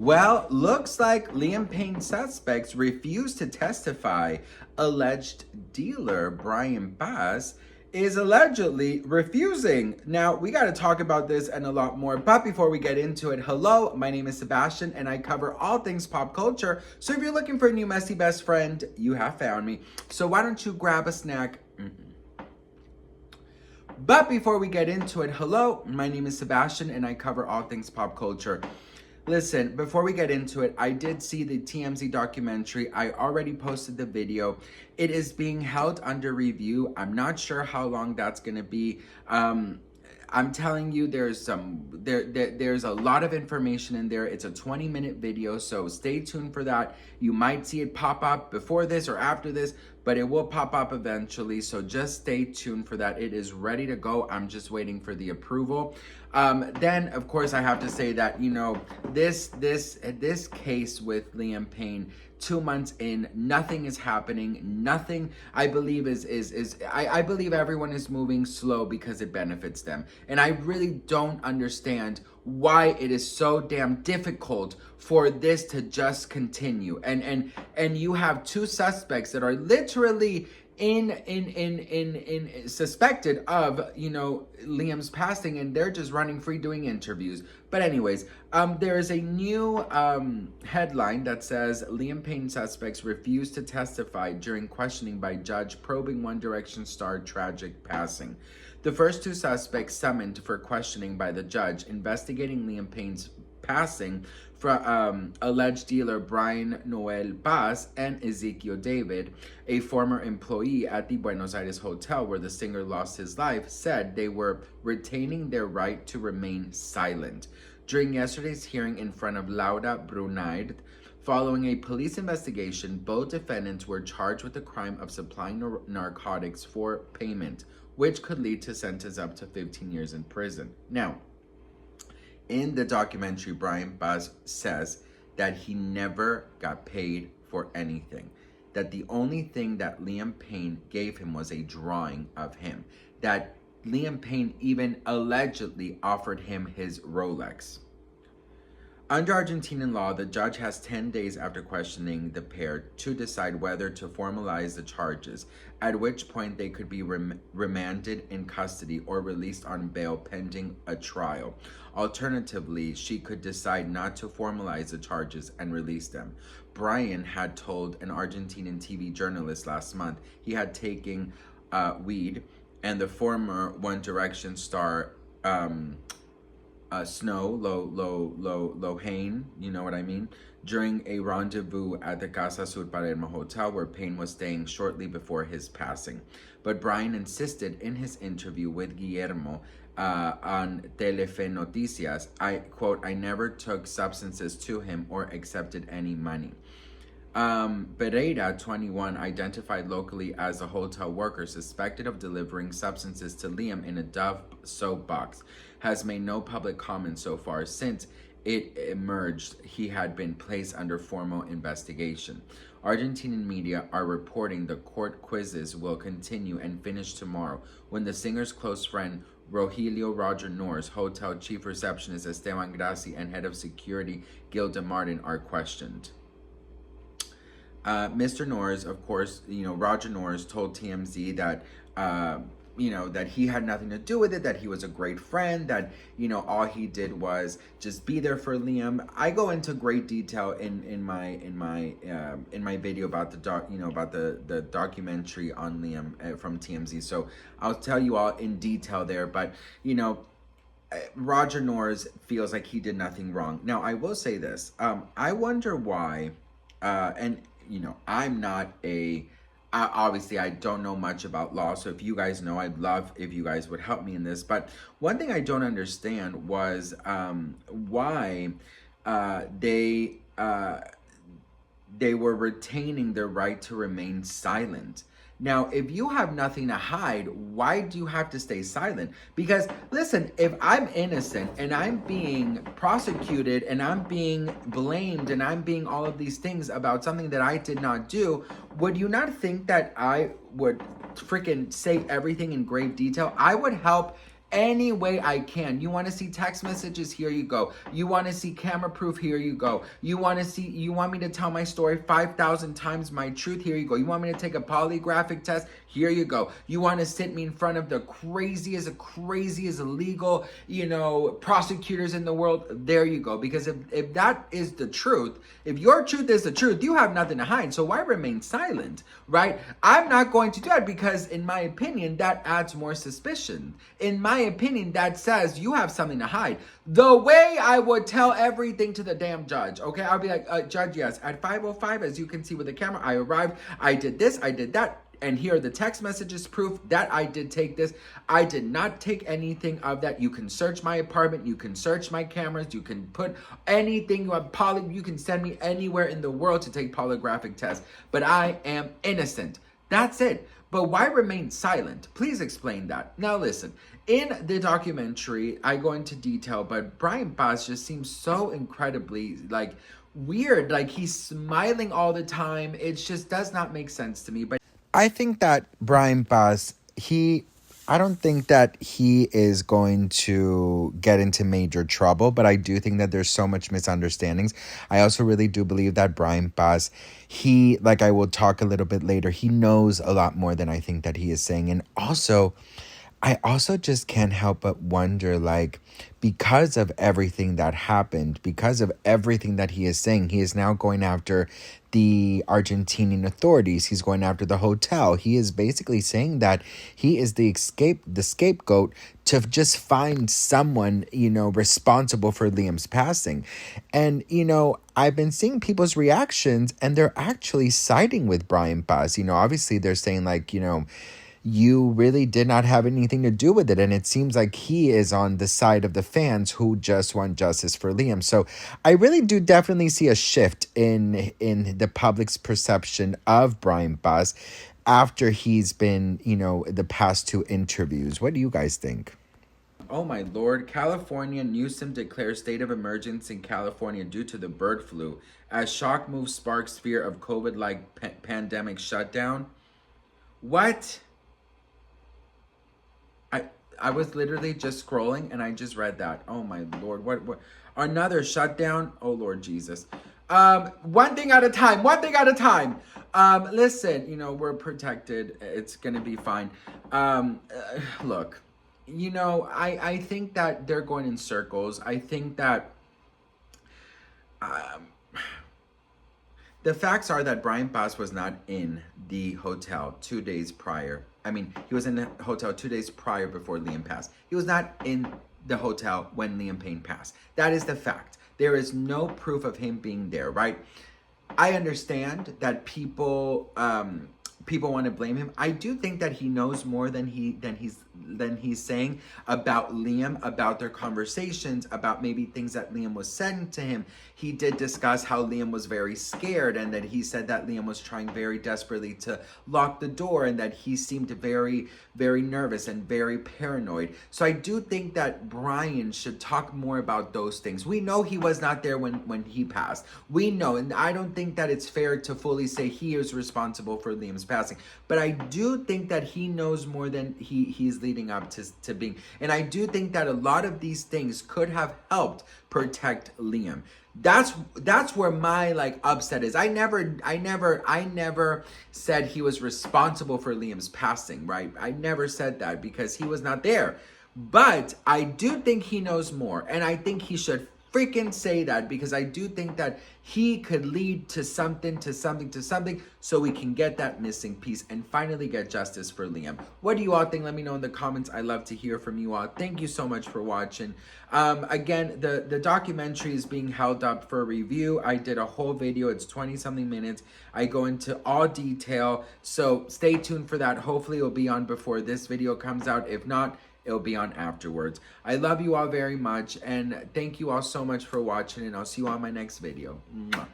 Well, looks like Liam Payne suspects refuse to testify. Alleged dealer Brian Bass is allegedly refusing. Now, we got to talk about this and a lot more. But before we get into it, hello, my name is Sebastian and I cover all things pop culture. So if you're looking for a new messy best friend, you have found me. So why don't you grab a snack? But before we get into it, hello, my name is Sebastian and I cover all things pop culture. Listen, before we get into it, I did see the TMZ documentary. I already posted the video. It is being held under review. I'm not sure how long that's going to be. I'm telling you, there's a lot of information in there. It's a 20-minute video, so stay tuned for that. You might see it pop up before this or after this, but it will pop up eventually, so just stay tuned for that. It is ready to go. I'm just waiting for the approval. Then, of course, I have to say that, you know, this case with Liam Payne, 2 months in, nothing is happening. Nothing, I believe, I believe everyone is moving slow because it benefits them. And I really don't understand why it is so damn difficult for this to just continue. And you have two suspects that are literally suspected of, you know, Liam's passing, and they're just running free doing interviews. But anyways, there is a new headline that says Liam Payne suspects refuse to testify during questioning by judge probing One Direction star tragic passing. The first two suspects summoned for questioning by the judge investigating Liam Payne's passing from alleged dealer Brian Noel Paz and Ezekiel David, a former employee at the Buenos Aires hotel where the singer lost his life, said they were retaining their right to remain silent. During yesterday's hearing in front of Laura Brunaid, following a police investigation, both defendants were charged with the crime of supplying narcotics for payment, which could lead to sentence up to 15 years in prison. Now, in the documentary, Brian Buzz says that he never got paid for anything. That the only thing that Liam Payne gave him was a drawing of him. That Liam Payne even allegedly offered him his Rolex. Under Argentinian law, the judge has 10 days after questioning the pair to decide whether to formalize the charges, at which point they could be remanded in custody or released on bail pending a trial. Alternatively, she could decide not to formalize the charges and release them. Brian had told an Argentinian TV journalist last month he had taken weed, and the former One Direction star Snow Lohane, you know what I mean, during a rendezvous at the Casa Sur Palermo hotel where Payne was staying shortly before his passing. But Brian insisted in his interview with Guillermo on Telefe Noticias, I never took substances to him or accepted any money. Pereira, 21, identified locally as a hotel worker suspected of delivering substances to Liam in a Dove soap box, has made no public comment so far. Since it emerged he had been placed under formal investigation. Argentinian media are reporting the court quizzes will continue and finish tomorrow when the singer's close friend Rogelio Roger Norris, hotel chief receptionist Esteban Graci, and head of security Gilda Martin are questioned. Mr. Norris, of course, you know, Roger Norris told TMZ that, you know, that he had nothing to do with it, that he was a great friend, that, you know, all he did was just be there for Liam. I go into great detail in my video about the documentary on Liam from TMZ. So I'll tell you all in detail there, but, you know, Roger Norris feels like he did nothing wrong. Now, I will say this. I wonder why, and, you know, I'm not obviously, I don't know much about law, so if you guys know, I'd love if you guys would help me in this. But one thing I don't understand was why they were retaining their right to remain silent. Now, if you have nothing to hide, why do you have to stay silent? Because, listen, if I'm innocent and I'm being prosecuted and I'm being blamed and I'm being all of these things about something that I did not do, would you not think that I would freaking say everything in great detail? I would help any way I can. You want to see text messages? Here you go. You want to see camera proof? Here you go. You want me to tell my story 5,000 times my truth? Here you go. You want me to take a polygraphic test? Here you go. You want to sit me in front of the craziest legal, prosecutors in the world? There you go. Because if that is the truth, if your truth is the truth, you have nothing to hide. So why remain silent, right? I'm not going to do that because, in my opinion, that adds more suspicion. In my opinion, that says you have something to hide. The way I would tell everything to the damn judge, okay? I'll be like, Judge, yes, at 5:05, as you can see with the camera, I arrived, I did this, I did that, and here are the text messages proof that I did take this. I did not take anything of that. You can search my apartment, you can search my cameras, you can put anything, you can send me anywhere in the world to take polygraphic tests, but I am innocent. That's it. But why remain silent? Please explain that. Now listen, in the documentary, I go into detail, but Brian Bass just seems so incredibly weird. Like he's smiling all the time. It just does not make sense to me. But I think that Brian Bass, I don't think that he is going to get into major trouble, but I do think that there's so much misunderstandings. I also really do believe that Brian Bass, like I will talk a little bit later, he knows a lot more than I think that he is saying. And also, I also just can't help but wonder, because of everything that happened, because of everything that he is saying, he is now going after the Argentinian authorities. He's going after the hotel. He is basically saying that he is the scapegoat to just find someone, responsible for Liam's passing. And, I've been seeing people's reactions and they're actually siding with Brian Bass. Obviously they're saying you really did not have anything to do with it. And it seems like he is on the side of the fans who just want justice for Liam. So I really do definitely see a shift in the public's perception of Brian Bass after he's been, the past two interviews. What do you guys think? Oh my Lord, California, Newsom declares state of emergency in California due to the bird flu as shock move sparks fear of COVID-like pandemic shutdown. What? I was literally just scrolling and I just read that. Oh my Lord, what another shutdown? Oh Lord Jesus. One thing at a time. Listen, we're protected. It's gonna be fine. Look, I think that they're going in circles. I think that the facts are that Brian Bass was not in the hotel 2 days prior. He was in the hotel 2 days prior before Liam passed. He was not in the hotel when Liam Payne passed. That is the fact. There is no proof of him being there, right? I understand that people want to blame him. I do think that he knows more than he's saying about Liam, about their conversations, about maybe things that Liam was saying to him. He did discuss how Liam was very scared and that he said that Liam was trying very desperately to lock the door and that he seemed very, very nervous and very paranoid. So I do think that Brian should talk more about those things. We know he was not there when he passed. We know, and I don't think that it's fair to fully say he is responsible for Liam's passing. But I do think that he knows more than he's leading up to being. And I do think that a lot of these things could have helped protect Liam. That's where my upset is. I never said he was responsible for Liam's passing, right? I never said that because he was not there. But I do think he knows more, and I think he should freaking say that because I do think that he could lead to something so we can get that missing piece and finally get justice for Liam. What do you all think? Let me know in the comments. I love to hear from you all. Thank you so much for watching. Again, the documentary is being held up for review. I did a whole video. It's 20-something minutes. I go into all detail. So stay tuned for that. Hopefully it'll be on before this video comes out. If not, it'll be on afterwards. I love you all very much, and thank you all so much for watching, and I'll see you on my next video. Mwah.